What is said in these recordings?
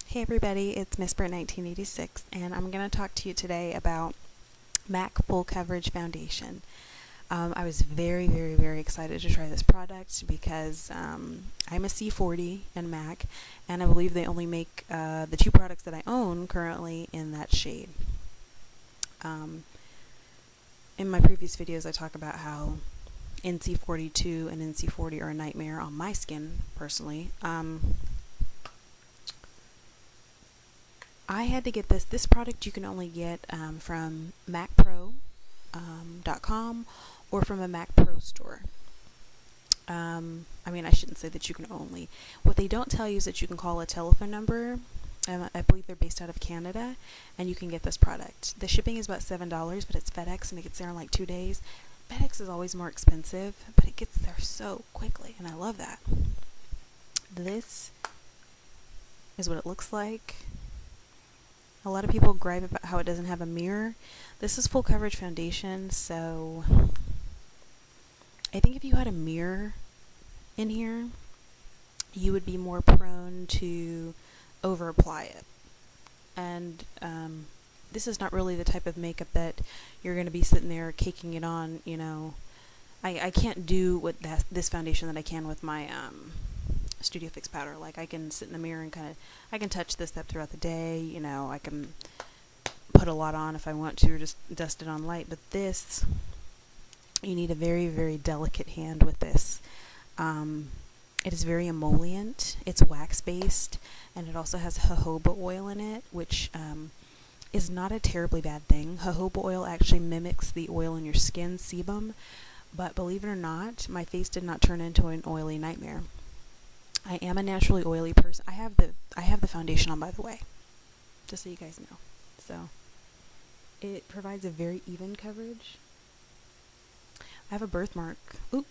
Hey everybody, it's Miss Britt 1986, and I'm going to talk to you today about MAC Full Coverage Foundation. I was very excited to try this product because I'm a C40 in MAC, and I believe they only make the two products that I own currently in that shade. In my previous videos, I talk about how NC42 and NC40 are a nightmare on my skin, personally. I had to get this product you can only get from MacPro.com or from a Mac Pro store. I mean, I shouldn't say that you can only. What they don't tell you is that you can call a telephone number. I believe they're based out of Canada, and you can get this product. The shipping is about $7, but it's FedEx, and it gets there in like 2 days. FedEx is always more expensive, but it gets there so quickly, and I love that. This is what it looks like. A lot of people gripe about how it doesn't have a mirror. This is full coverage foundation, so I think if you had a mirror in here, you would be more prone to over apply it. And this is not really the type of makeup that you're going to be sitting there caking it on, you know. I can't do with this foundation that I can with my Studio Fix powder. Like, I can sit in the mirror and I can touch this up throughout the day, you know. I can put a lot on if I want to, or just dust it on light. But this, you need a very delicate hand with this. It is very emollient. It's wax based, and it also has jojoba oil in it, which is not a terribly bad thing. Jojoba oil actually mimics the oil in your skin, sebum, but believe it or not, my face did not turn into an oily nightmare. I am a naturally oily person. I have the foundation on, by the way, just so you guys know. So it provides a very even coverage. I have a birthmark. Oop,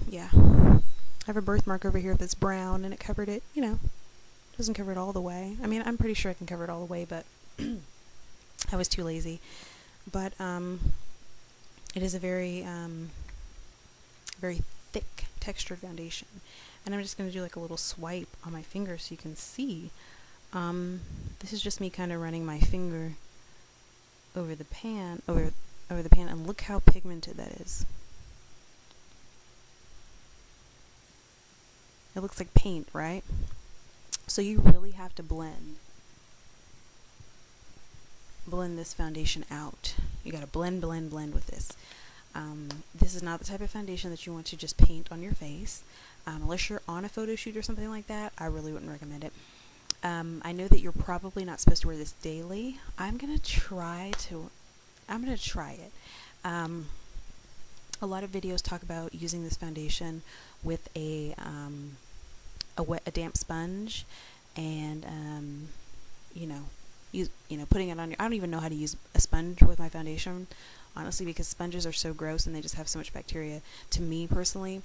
yeah. I have a birthmark over here that's brown, and it covered it, you know. Doesn't cover it all the way. I mean, I'm pretty sure I can cover it all the way, but I was too lazy. But it is a very thick textured foundation. And I'm just going to do like a little swipe on my finger so you can see. This is just me kind of running my finger over the pan, over the pan, and look how pigmented that is. It looks like paint, right? So you really have to blend this foundation out. You got to blend with this. This is not the type of foundation that you want to just paint on your face. Unless you're on a photo shoot or something like that, I really wouldn't recommend it. I know that you're probably not supposed to wear this daily. I'm gonna try it. A lot of videos talk about using this foundation with a damp sponge, and putting it on your. I don't even know how to use a sponge with my foundation, honestly, because sponges are so gross and they just have so much bacteria, to me personally.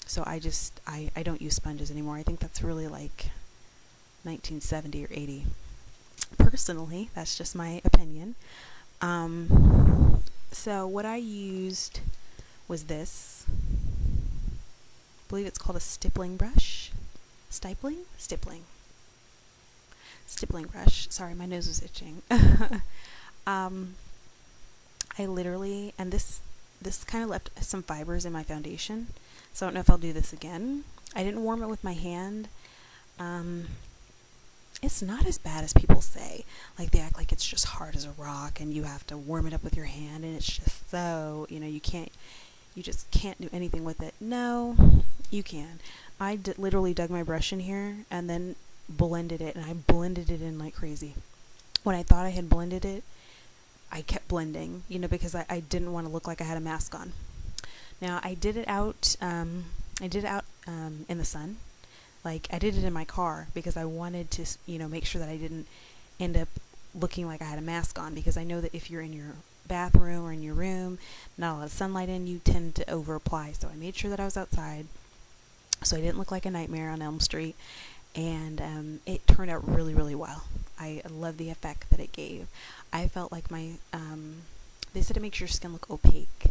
So I don't use sponges anymore. I think that's really like 1970 or 80. Personally, that's just my opinion. So what I used was this. I believe it's called a stippling brush. Stippling brush. Sorry, my nose was itching. I literally, and this kind of left some fibers in my foundation, so I don't know if I'll do this again. I didn't warm it with my hand. It's not as bad as people say. Like, they act like it's just hard as a rock and you have to warm it up with your hand, and it's just so, you just can't do anything with it. No, you can. I literally dug my brush in here and then blended it, and I blended it in like crazy. When I thought I had blended it, I kept blending, because I didn't want to look like I had a mask on. Now, I did it out in the sun. Like, I did it in my car because I wanted to, make sure that I didn't end up looking like I had a mask on, because I know that if you're in your bathroom or in your room, not a lot of sunlight in, you tend to over apply. So I made sure that I was outside so I didn't look like a nightmare on Elm Street, and it turned out really well. I love the effect that it gave. I felt like they said it makes your skin look opaque.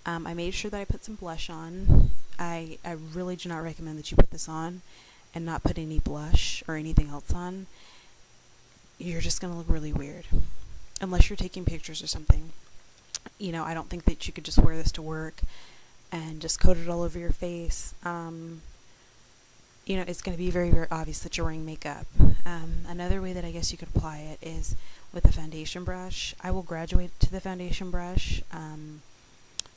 I made sure that I put some blush on. I really do not recommend that you put this on and not put any blush or anything else on. you're just going to look really weird. Unless you're taking pictures or something. You know, I don't think that you could just wear this to work and just coat it all over your face. You know, it's going to be very, very obvious that you're wearing makeup. Another way that I guess you could apply it is with a foundation brush. I will graduate to the foundation brush.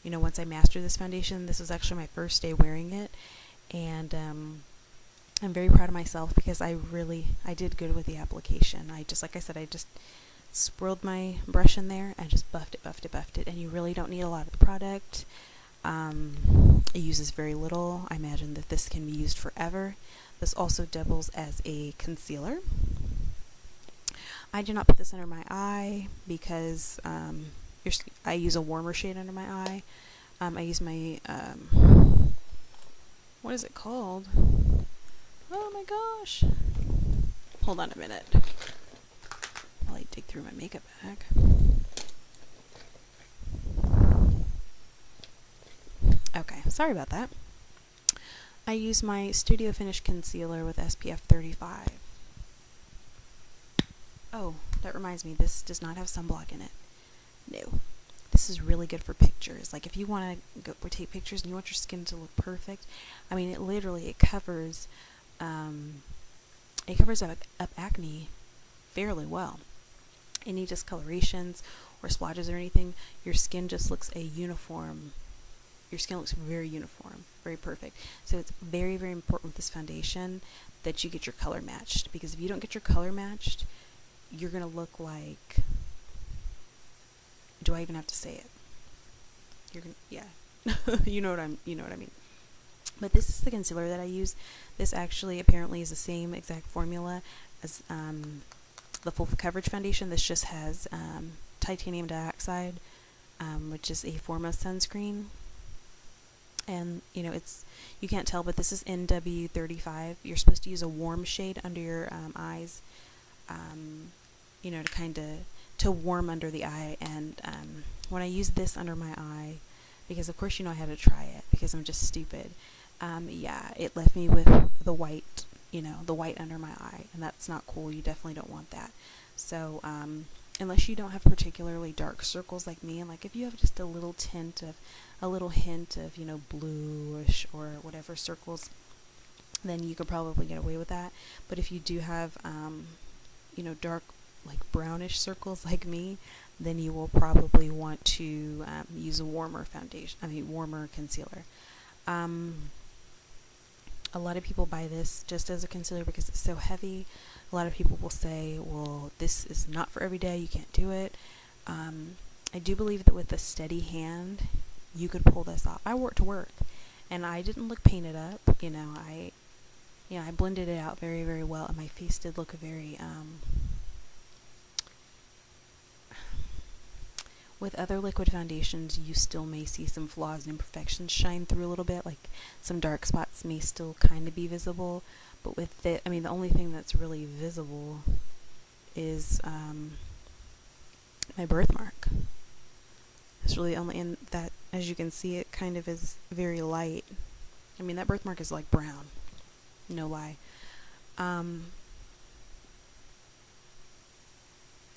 You know, once I master this foundation, this was actually my first day wearing it. And I'm very proud of myself because I did good with the application. Like I said, I just swirled my brush in there and just buffed it. And you really don't need a lot of the product. It uses very little. I imagine that this can be used forever. This also doubles as a concealer. I do not put this under my eye because I use a warmer shade under my eye. I use my, what is it called? Oh my gosh. Hold on a minute while I dig through my makeup bag. Okay, sorry about that. I use my Studio Finish Concealer with SPF 35. Oh, that reminds me, this does not have sunblock in it. No. This is really good for pictures. Like if you want to go take pictures and you want your skin to look perfect, I mean, it covers up acne fairly well. Any discolorations or splotches or anything, your skin just looks uniform. Your skin looks very uniform, very perfect. So it's very, very important with this foundation that you get your color matched, because if you don't get your color matched, you're going to look like, do I even have to say it? Yeah. you know what I mean. But this is the concealer that I use. This actually apparently is the same exact formula as the full coverage foundation. This just has titanium dioxide, which is a form of sunscreen. And you know, you can't tell, but this is NW35. You're supposed to use a warm shade under your eyes, you know, to warm under the eye. And when I use this under my eye, because of course you know I had to try it because I'm just stupid. Yeah, it left me with the white, the white under my eye, and that's not cool. You definitely don't want that. So unless you don't have particularly dark circles like me, and like if you have just a little hint of bluish or whatever circles, then you could probably get away with that. But if you do have dark, like brownish circles like me, then you will probably want to use a warmer concealer. A lot of people buy this just as a concealer because it's so heavy. A lot of people will say, well, this is not for every day, you can't do it. I do believe that with a steady hand, you could pull this off. I wore it to work, and I didn't look painted up. I blended it out very, very well, and my face did look very, with other liquid foundations, you still may see some flaws and imperfections shine through a little bit, like some dark spots may still kind of be visible, but with it, the only thing that's really visible is my birthmark. It's really only, and that, as you can see, it kind of is very light. That birthmark is like brown, no lie.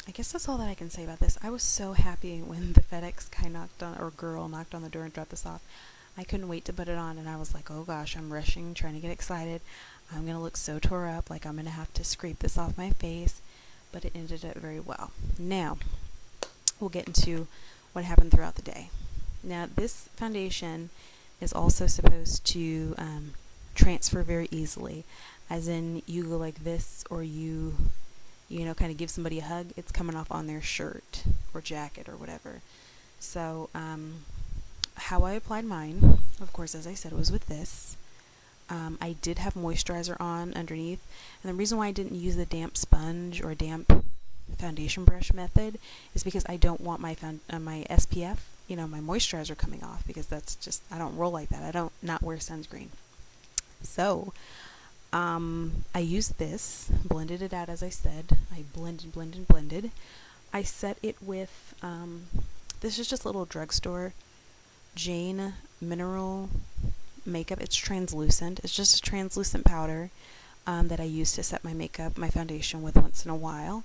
I guess that's all that I can say about this. I was so happy when the FedEx guy girl knocked on the door and dropped this off. I couldn't wait to put it on, and I was like, oh gosh, I'm rushing, trying to get excited. I'm going to look so tore up, like I'm going to have to scrape this off my face, but it ended up very well. Now, we'll get into what happened throughout the day. Now, this foundation is also supposed to transfer very easily, as in you go like this, or you kind of give somebody a hug, it's coming off on their shirt or jacket or whatever. So, how I applied mine, of course, as I said, was with this. I did have moisturizer on underneath, and the reason why I didn't use the damp sponge or damp foundation brush method is because I don't want my SPF, my moisturizer coming off, because that's just, I don't roll like that. I don't not wear sunscreen. So, I used this, blended it out as I said. I blended. I set it with, this is just a little drugstore Jane Mineral makeup. It's translucent. It's just a translucent powder that I use to set my makeup, my foundation with once in a while.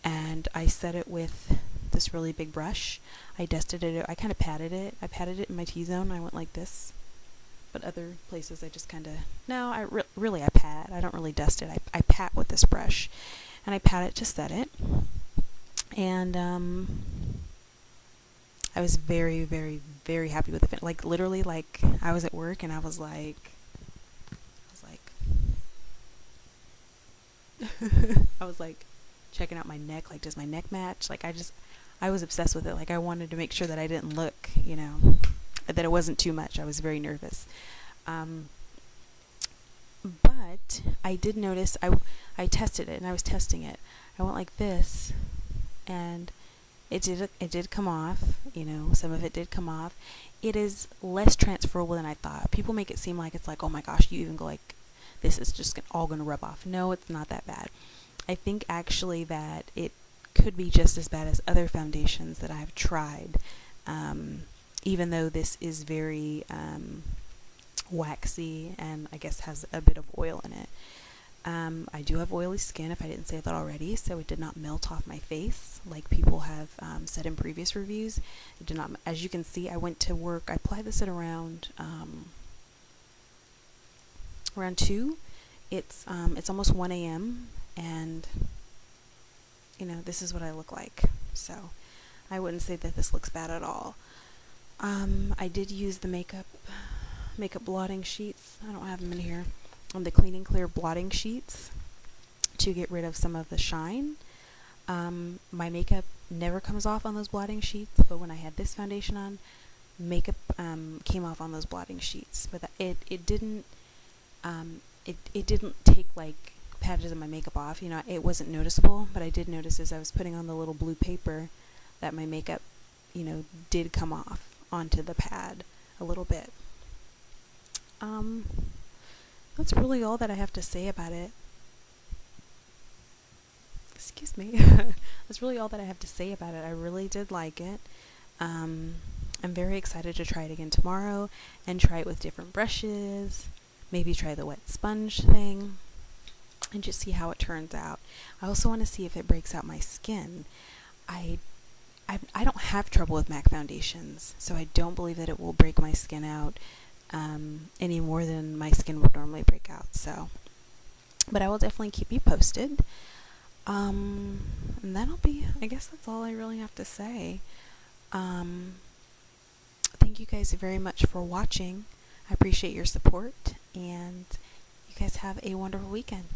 and I set it with this really big brush. I dusted it. I kind of patted it. I patted it in my T-zone. I went like this. But other places I just kind of, no, really I pat. I don't really dust it. I pat with this brush. And I pat it to set it. And I was very, very, very happy with the fit. Like, literally, like, I was at work and I was like, I was like checking out my neck. Like, does my neck match? Like, I was obsessed with it. Like, I wanted to make sure that I didn't look, that it wasn't too much. I was very nervous. But I did notice, I tested it, and I was testing it. I went like this, and it did come off. Some of it did come off. It is less transferable than I thought. People make it seem like it's like, oh my gosh, you even go like, this is just all going to rub off. No, it's not that bad. I think actually that it could be just as bad as other foundations that I've tried, even though this is very waxy and I guess has a bit of oil in it. I do have oily skin, if I didn't say that already, so it did not melt off my face like people have said in previous reviews. It did not. As you can see, I went to work. I applied this at around 2. It's almost 1 a.m. and this is what I look like. So I wouldn't say that this looks bad at all. I did use the makeup blotting sheets. I don't have them in here. The Clean and Clear blotting sheets to get rid of some of the shine. My makeup never comes off on those blotting sheets, but when I had this foundation on, makeup came off on those blotting sheets. But it didn't take like patches of my makeup off. It wasn't noticeable, but I did notice as I was putting on the little blue paper that my makeup, did come off onto the pad a little bit. That's really all that I have to say about it. Excuse me. That's really all that I have to say about it. I really did like it. I'm very excited to try it again tomorrow and try it with different brushes. Maybe try the wet sponge thing and just see how it turns out. I also want to see if it breaks out my skin. I don't have trouble with MAC foundations, so I don't believe that it will break my skin out any more than my skin would normally break out. But I will definitely keep you posted. And I guess that's all I really have to say. Thank you guys very much for watching. I appreciate your support, and you guys have a wonderful weekend.